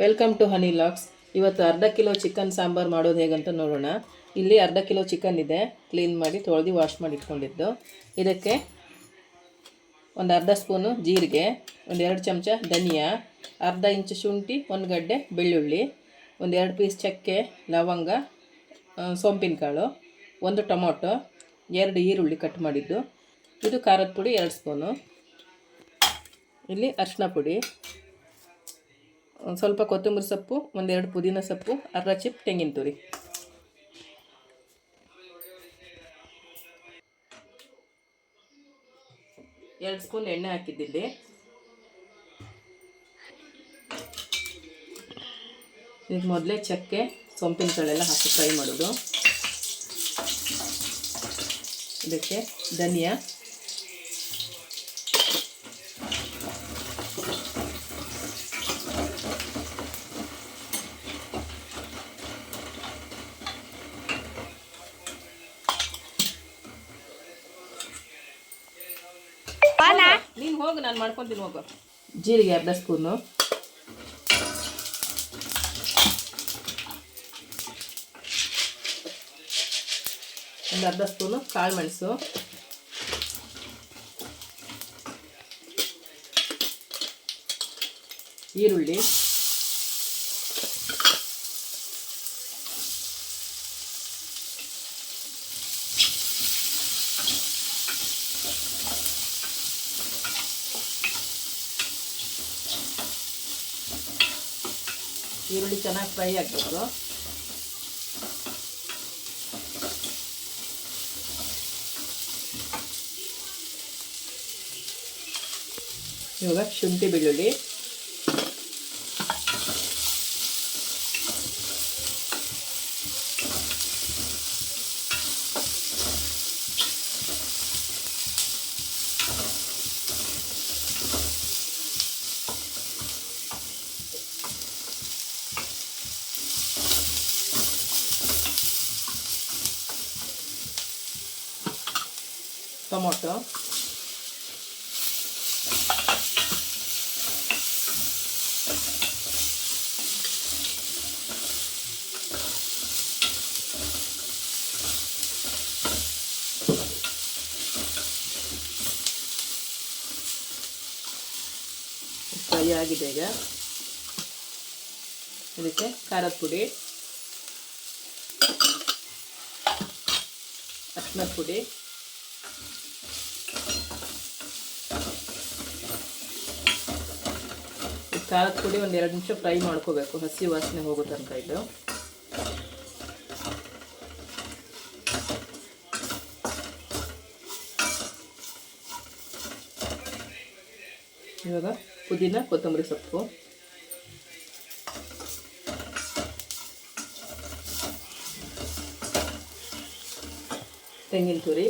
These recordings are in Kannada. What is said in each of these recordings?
Welcome to honey LOX. ಇವತ್ತು ಅರ್ಧ ಕಿಲೋ ಚಿಕನ್ ಸಾಂಬಾರು ಮಾಡೋದು ಹೇಗಂತ ನೋಡೋಣ. ಇಲ್ಲಿ ಅರ್ಧ ಕಿಲೋ ಚಿಕನ್ ಇದೆ, ಕ್ಲೀನ್ ಮಾಡಿ ತೊಳೆದು ವಾಶ್ ಮಾಡಿ ಇಟ್ಕೊಂಡಿದ್ದು. ಇದಕ್ಕೆ ಒಂದು ಅರ್ಧ ಸ್ಪೂನು ಜೀರಿಗೆ, ಒಂದು 2 ಚಮಚ ಧನಿಯಾ, ಅರ್ಧ ಇಂಚು ಶುಂಠಿ, 1 ಗಡ್ಡೆ ಬೆಳ್ಳುಳ್ಳಿ, ಒಂದು 2 ಪೀಸ್ ಚಕ್ಕೆ, ಲವಂಗ, ಸೋಂಪಿನ ಕಾಳು, 1 ಟೊಮೊಟೊ, 2 ಈರುಳ್ಳಿ ಕಟ್ ಮಾಡಿದ್ದು. ಇದು ಖಾರದ ಪುಡಿ 2 ಸ್ಪೂನು. ಇಲ್ಲಿ ಅರಿಶಿನ ಪುಡಿ, ಒಂದು ಸ್ವಲ್ಪ ಕೊತ್ತಂಬರಿ ಸೊಪ್ಪು, 1-2 ಪುದೀನ ಸೊಪ್ಪು, ಅರ್ಧ ಚಿಪ್ ತೆಂಗಿನ ತುರಿ. ಎರಡು ಸ್ಪೂನ್ ಎಣ್ಣೆ ಹಾಕಿದ್ದಿಲ್ಲಿ. ಈಗ ಮೊದಲೇ ಚಕ್ಕೆ ಸೊಂಪಿನ ಕಾಳೆಲ್ಲ ಹಾಕಿ ಫ್ರೈ ಮಾಡೋದು. ಇದಕ್ಕೆ ಧನಿಯಾ, ನೀನು ಹೋಗು, ನಾನು ಮಾಡ್ಕೊತೀನಿ ಹೋಗು. ಜೀರಿಗೆ ಅರ್ಧ ಸ್ಪೂನು, ಒಂದು ಅರ್ಧ ಸ್ಪೂನು ಕಾಳು ಮೆಣಸು, ಈರುಳ್ಳಿ, ಈರುಳ್ಳಿ ಚೆನ್ನಾಗಿ ಫ್ರೈ ಆಗಬೇಕು. ಇವಾಗ ಶುಂಠಿ ಬೆಳ್ಳುಳ್ಳಿ, ಟೊಮೊಟೊ, ಫ್ರೈ ಆಗಿದೆ. ಈಗ ಇದಕ್ಕೆ ಖಾರದ ಪುಡಿ, ಅರಿಶಿನದ ಪುಡಿ, ಖಾರದ ಪುಡಿ ಒಂದು 2 ನಿಮಿಷ ಫ್ರೈ ಮಾಡ್ಕೋಬೇಕು, ಹಸಿ ವಾಸನೆ ಹೋಗೋ ತನಕ. ಇದು ಇವಾಗ ಪುದೀನ ಕೊತ್ತಂಬರಿ ಸೊಪ್ಪು, ತೆಂಗಿನ ತುರಿ,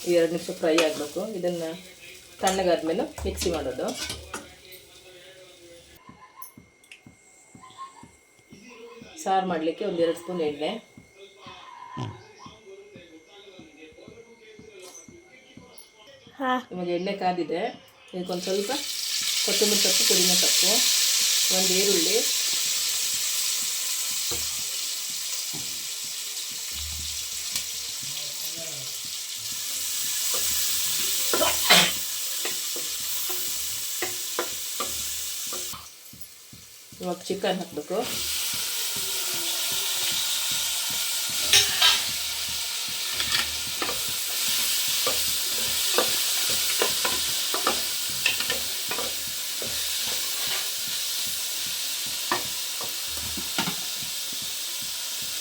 ಈ 2 ನಿಮಿಷ ಫ್ರೈ ಆಗಬೇಕು. ಇದನ್ನು ತಣ್ಣಗಾದ್ಮೇಲೆ ಮಿಕ್ಸಿ ಮಾಡೋದು. ಸಾರು ಮಾಡಲಿಕ್ಕೆ ಒಂದು 2 ಸ್ಪೂನ್ ಎಣ್ಣೆ, ಇವಾಗ ಎಣ್ಣೆ ಕಾದಿದೆ. ಇದಕ್ಕೊಂದು ಸ್ವಲ್ಪ ಕೊತ್ತಂಬರಿ ಸೊಪ್ಪು, ಪುದೀನ ಸೊಪ್ಪು, 1 ಈರುಳ್ಳಿ, ಇವಾಗ ಚಿಕನ್ ಹಾಕಬೇಕು.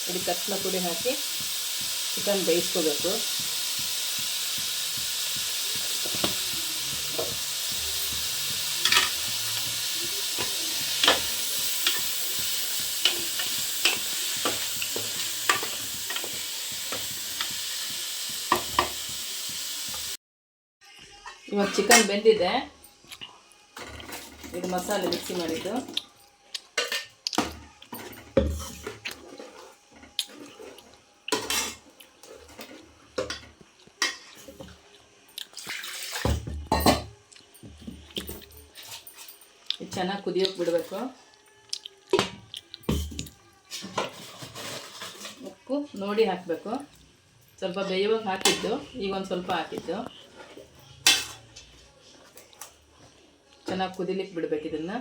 ಇದಕ್ಕೆ ಅರಿಶಿನ ಪುಡಿ ಹಾಕಿ ಚಿಕನ್ ಬೇಯಿಸ್ಕೋಬೇಕು. ಇವಾಗ ಚಿಕನ್ ಬೆಂದಿದೆ. ಇದು ಮಸಾಲೆ ಮಿಕ್ಸಿ ಮಾಡಿದ್ದು. ಇದು ಚೆನ್ನಾಗಿ ಕುದಿಯೋಕೆ ಬಿಡಬೇಕು. ಉಪ್ಪು ನೋಡಿ ಹಾಕಬೇಕು. ಸ್ವಲ್ಪ ಬೇಯುವಾಗ ಹಾಕಿದ್ದು, ಈಗ ಒಂದು ಸ್ವಲ್ಪ ಹಾಕಿದ್ದು. ಚೆನ್ನಾಗಿ ಕುದಿಲಿಕ್ಕೆ ಬಿಡಬೇಕು ಇದನ್ನು.